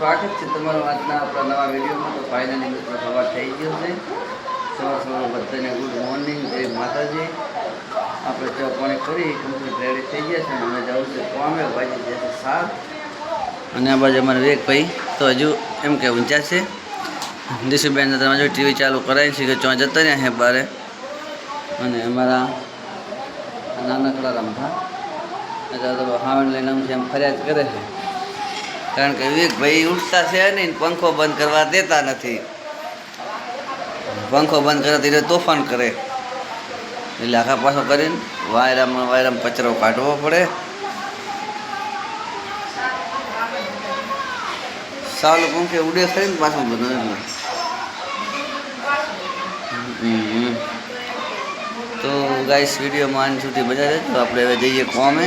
સ્વાગત છે તમારું આજના આપણા નવા વિડીયોમાં. તો ફાઇનલી મિત્રો સવાર થઈ ગયો છે. સવાર બધાને ગુડ મોર્નિંગ, જય માતાજી. આપણે ચા પાણી કરી કમ્પ્લીટ રેડી થઈ ગયા છે અને અમે જવું છે કોમે ભાજી જશે સાત. અને આ બાજુ અમારે વિવેકભાઈ તો હજુ એમ કે ઊંચા છે. દિશુબેન તમે જો ટીવી ચાલુ કરાવી છે કે ચોં જતા રહ્યા હે બારે. અને અમારા નાનકડા રમતા તો હાવણ લઈને આમ એમ ફરિયાદ કરે છે, કારણ કે વિવેકભાઈ ઉઠતા છે નહીં, પંખો બંધ કરવા દેતા નથી. પંખો બંધ કરે એટલે તોફાન કરે, એટલે આખા પાછો કરીને વાયરામાં કચરો કાઢવો પડે. સાલું પંખે ઉડે કરીને પાછું બધું એટલે તો ગાઈસ વિડીયોમાં આની સુધી મજા રહે. તો આપણે હવે જઈએ કોમે.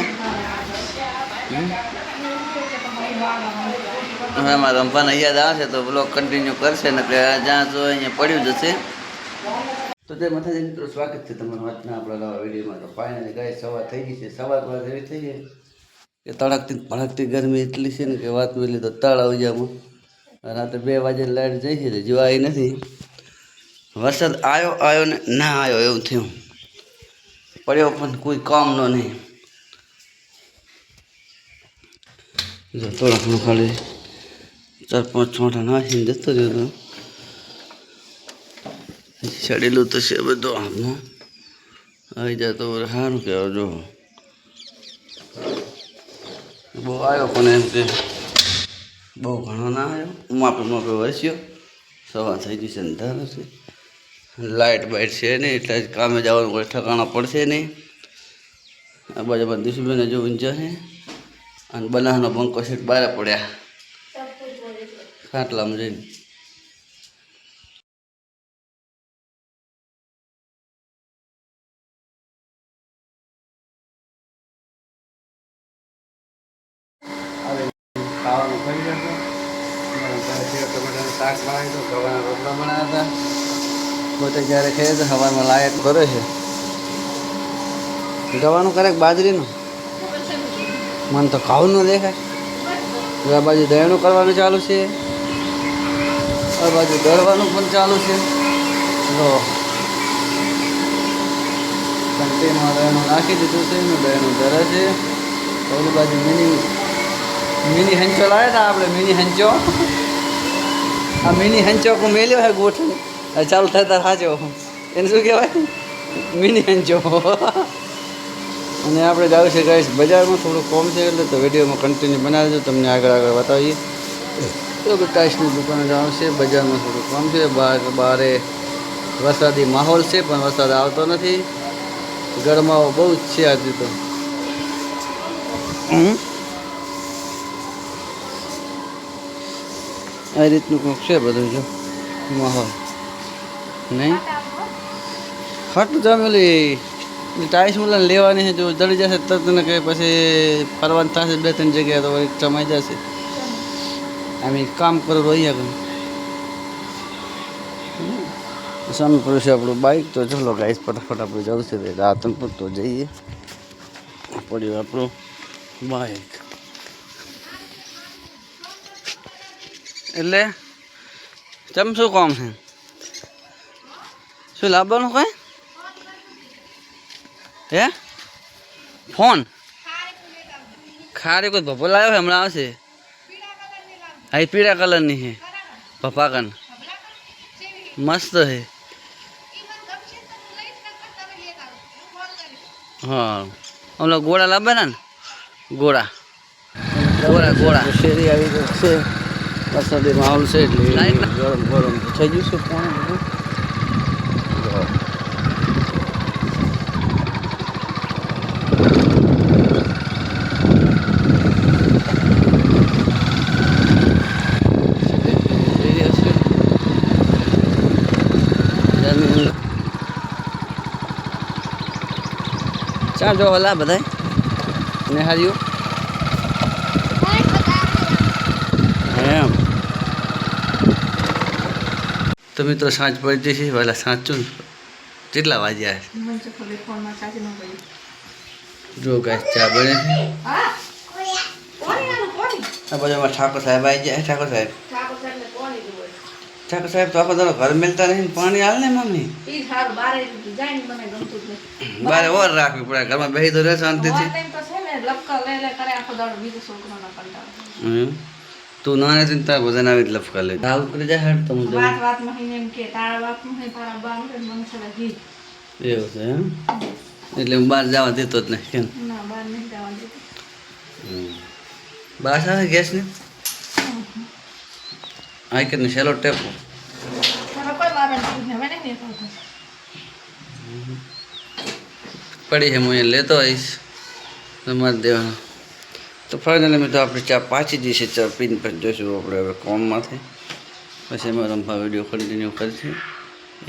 હવે એમાં રમવાના યાદ આવશે તો બ્લોગ કન્ટિન્યુ કરશે ને કે જ્યાં જો અહીંયા પડ્યું જશે. તો તે માથાજી મિત્રો સ્વાગત છે તમારું આજના આપણા નવા વિડીયોમાં. તો ફાઇનલી ગાઈસ સવાર થઈ ગઈ છે. સવાર એવી થઈ ગઈ કે તડકતી ભડકતી ગરમી એટલી છે ને કે વાત મેલી તો તળ ઉજામાં. રાત્રે 2 વાગે લાઈટ જઈ છે, જો આવી નથી. વરસાદ આવ્યો ને ના આવ્યો એવું થયું, પડ્યો પણ કોઈ કામનો નહીં. જો થોડું ખાલી 4-5 છોટા નાખીને જતો રહ્યો તો ચડેલું તો છે બધું હાથમાં આવી જાય તો સારું કહેવાય. જો બહુ આવ્યો પણ એમ કે બહુ ઘણો ના આવ્યો, માપે વરસ્યો. સવાર થઈ ગઈ છે, અંધારો છે, લાઇટ બાઇટ છે નહીં, એટલે કામે જવાનું કોઈ ઠકાણા પડશે નહીં. આ બાજુમાં દિશુબેન હજુ ઊંચા છે અને બનાવવાનો બંકો સેટ બહાર પડ્યા ખાટલામાં જઈને. ખાવાનું ખાઈ જતો ટમેટાનું શાક બનાવી દો, ગવાના રોટલા બનાવ્યા હતા. પોતે જ્યારે ખાઈએ તો સવારમાં લાયક કરે છે. ગવાનું કરે બાજરીનું મને તો ખાવું ન દેખાય. આ બાજુ દહીણું કરવાનું ચાલુ છે, આ બાજુ દળવાનું પણ ચાલુ છે. જો કંટીમાં દહીણું નાખી દીધું છે ને દહીણું દરે છે. ઓલી બાજુ મિની હંચો લાવ્યા હતા આપણે, મિની હંચો. આ મિની હંચો કો મેલ્યો હે ગોઠ ચાલુ થતા સાચો, એને શું કહેવાય? મિની હંચો. અને આપણે જવું છે ગાઈસ બજારમાં, થોડું કોમ છે એટલે તો વિડીયોમાં કન્ટિન્યુ બનાવજો, તમને આગળ બતાવીએ. તો ટાઈસની દુકાને જવાનું છે, બજારમાં થોડું કોમ છે. બારે વરસાદી માહોલ છે પણ વરસાદ આવતો નથી, ગરમાવો બહુ જ છે આજે તો. આ રીતનું કંઈક છે બધું જો માહોલ નહીં. ખટ જમેલી ટાઈસ મુલા લેવાની છે, જો જડી જશે તરત ને કે પછી ફરવાનું થશે 2-3 જગ્યાએ તો ચમાઈ જશે. અમે કામ કરો અહીંયા સામે પડ્યું છે આપણું બાઇક. તો ચલો ગાઈસ ફટાફટ આપણે જવું છે રાતનપુર, તો જઈએ. પડ્યું આપણું બાઇક એટલે ચમ શું કામ છે? શું લાવવાનું કઈ હે? ફોન ખારી કોઈ ભપો લાવ્યો છે હમણાં આવશે. હા એ પીળા કલરની છે પપ્પાકન, મસ્ત છે. હા હમણાં ગોળા લાવવાના ને, ગોળા શેરી આવી ગઈ છે. વરસાદી માહોલ છે એટલે ગરમ થઈ ગયું છે પાણી બધું. ચા જો હલા બધા નિહાળ્યું એમ. તો મિત્રો સાંજ પડી છે, વહેલા સાંજું કેટલા વાગ્યા જો ગાય ચા બને છે. આ બાજુમાં ઠાકોર સાહેબ આવી જાય. ઠાકોર સાહેબ ઠાકોર સાહેબને પાણી દીધું ઠાકોર સાહેબ તો આખો દાડો ઘર મેલતા નહીં. પાણી હાલ ને મમ્મી ઈ સારું બારે જાય ને મને ગમતું જ નહીં. બારે ઓર રાખવી પડે. ઘરમાં બેસી તો રહે શાંતિથી. ટાઈમ તો છે ને લપકા લે કરે આખો દાડો બીજો છોકરાના કંટાળો. તું નાને થી તાર બધા આવી જ લફકા લે. હાલ કરી જાય હેડ તો હું જઉં. વાત મહિને એમ કે તારા બાપ મહિને તારા બા મહિને મને સડા ઘી. એવું છે એમ. એટલે હું બહાર જવા દેતો જ નહીં. કેમ ના બહાર નહીં જવા દેતી. બહાર આવે ગેસ ને આ કે ને સેલો ટેપો તારા કોઈ બાબા ને હવે નહીં થતો. પડી છે હું અહીંયા લેતો આવીશ તમારે દેવાનો. તો ફાઇનલી મેં તો આપણે ચા પાછી જઈશે. ચા પીને પછી જોઈશું આપણે હવે કોમમાંથી. પછી અમે રમવા વિડીયો કન્ટિન્યુ કરીશું.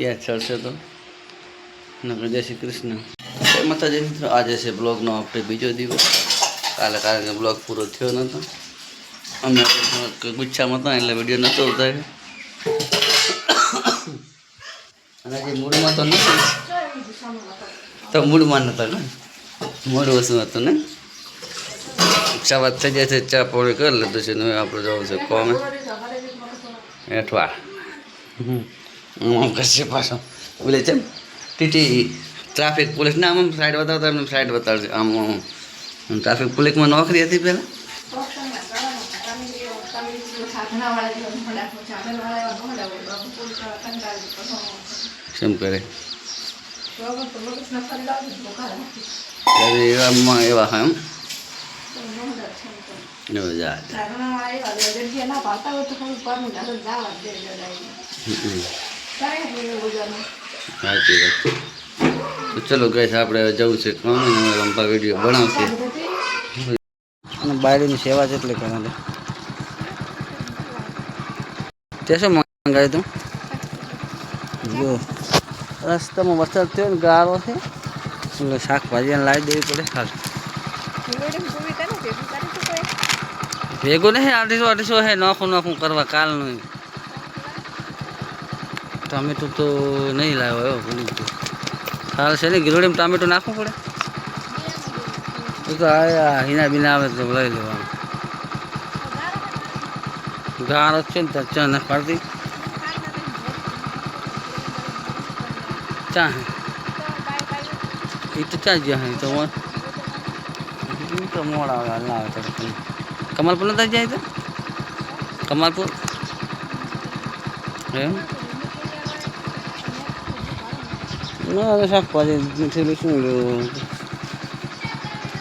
યાદ ચાલશે તો નકર જય શ્રી કૃષ્ણ. માતાજી મિત્રો આજે છે બ્લોગનો આપણે બીજો દિવસ. કાલે કારણ બ્લોગ પૂરો થયો નહોતો. અમે ગુચ્છામાં હતા એટલે વિડીયો નહોતો ઉતાર્યો. અને જે મૂડમાં તો નથી તો મૂડમાં નહોતા ને મૂડ ઓછું હતું ને. ચા વાત થઈ જાય છે. ચા પોણી કરી લીધું છે. હવે આપણે જવું છે કોમે એઠવા. આમ કરશે પાછો બોલે છે ટીટી ટ્રાફિક પોલીસ ના આમ સાઈડ બતાવતા એમને સાઈડ બતાવશે. આમ આમ ટ્રાફિક પોલીસમાં નોકરી હતી પહેલાં. કેમ કરે એવામાં એવા હા એમ સાચી વાત. તો ચલો ગઈ આપણે જવું છે કામ રમવા વિડીયો બનાવશે. અને બાયડીની સેવા જેટલી કરે તે શું મંગાવ્યું તું? જો રસ્તામાં વરસાદ થયો ને ગારો છે એટલે શાકભાજી લાવી દેવી પડે. હાલ ભેગું નહીં 800 હે નોખું કરવા કાલનું. ટામેટું તો નહીં લાવ્યો એવો ભૂલી ગયો. હાલ છે ને ગીરોડીમાં ટામેટું નાખવું પડે. તો આ હિના બીના આવે તો લઈ લેવાનું. ગારો છે ને ત્યાં ચા ના પાડતી ચા એ તો ચા જ્યાં તો મોડા આવે ના આવે તો કમાલપુર નતા જાય તો કમાલપુર એમ ના શાકભાજી થયેલું શું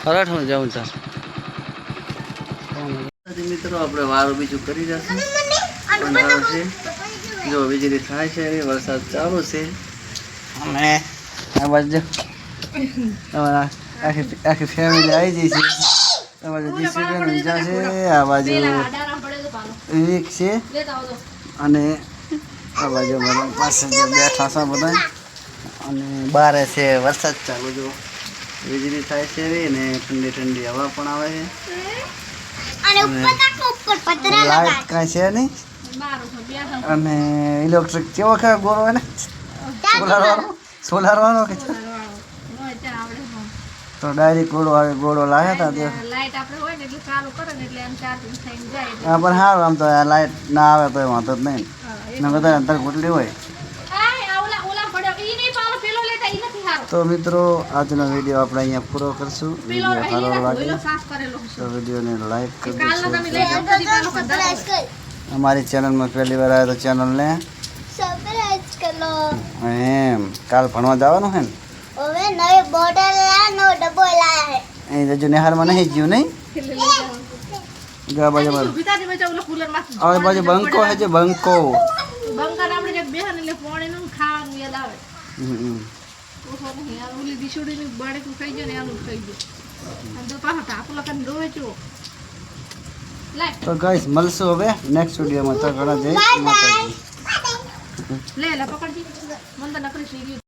પરાઠું જવું ત્યાં. મિત્રો આપણે વારો બીજું કરી જશું. જો વીજળી થાય છે વરસાદ ચાલુ છે. અને આ બાજુ તમારા આખી ફેમિલી આવી જઈ છે. તમારે જીસીબેન ઊંચા છે. આ બાજુ વિવેક છે અને આ બાજુ બધા પાસે જે બેઠા છે બધા. અને બહાર છે વરસાદ ચાલુ. જો વીજળી થાય છે ને ઠંડી ઠંડી હવા પણ આવે છે. લાઈટ કાંઈ છે નહીં. અને ઇલેક્ટ્રિક કેવો ખરા ગોળો હોય ને સોલાર વાળો કે તો ડાયરેક્ટ ગોળો લાવ્યા હતા તે. હા પણ સારું આમ તો લાઈટ ના આવે તો વાંધો જ નહીં ને બધા અંતર ગોટલી હોય. તો મિત્રો આજનો વિડીયો આપણે અહીંયા પૂરો કરશું. વિડીયો સારો લાગે તો વિડીયોને લાઈક કરી દેશો. અમારી ચેનલમાં પહેલી વાર આવે તો ચેનલને સબસ્ક્રાઇબ કરો. એમ કાલ ભણવા જવાનું છે ને હવે નવી બોટલ લાયા નવો ડબ્બો લાયા હે. અહીં હજુ નિહારમાં નહીં જ્યું નહીં. આ બાજુ બંકો છે જે બંકો. તો ગાઈસ મળશું હવે નેક્સ્ટ વિડીયોમાં. તો ઘણા જય માતાજી. લે પકડજી મને તો નકરી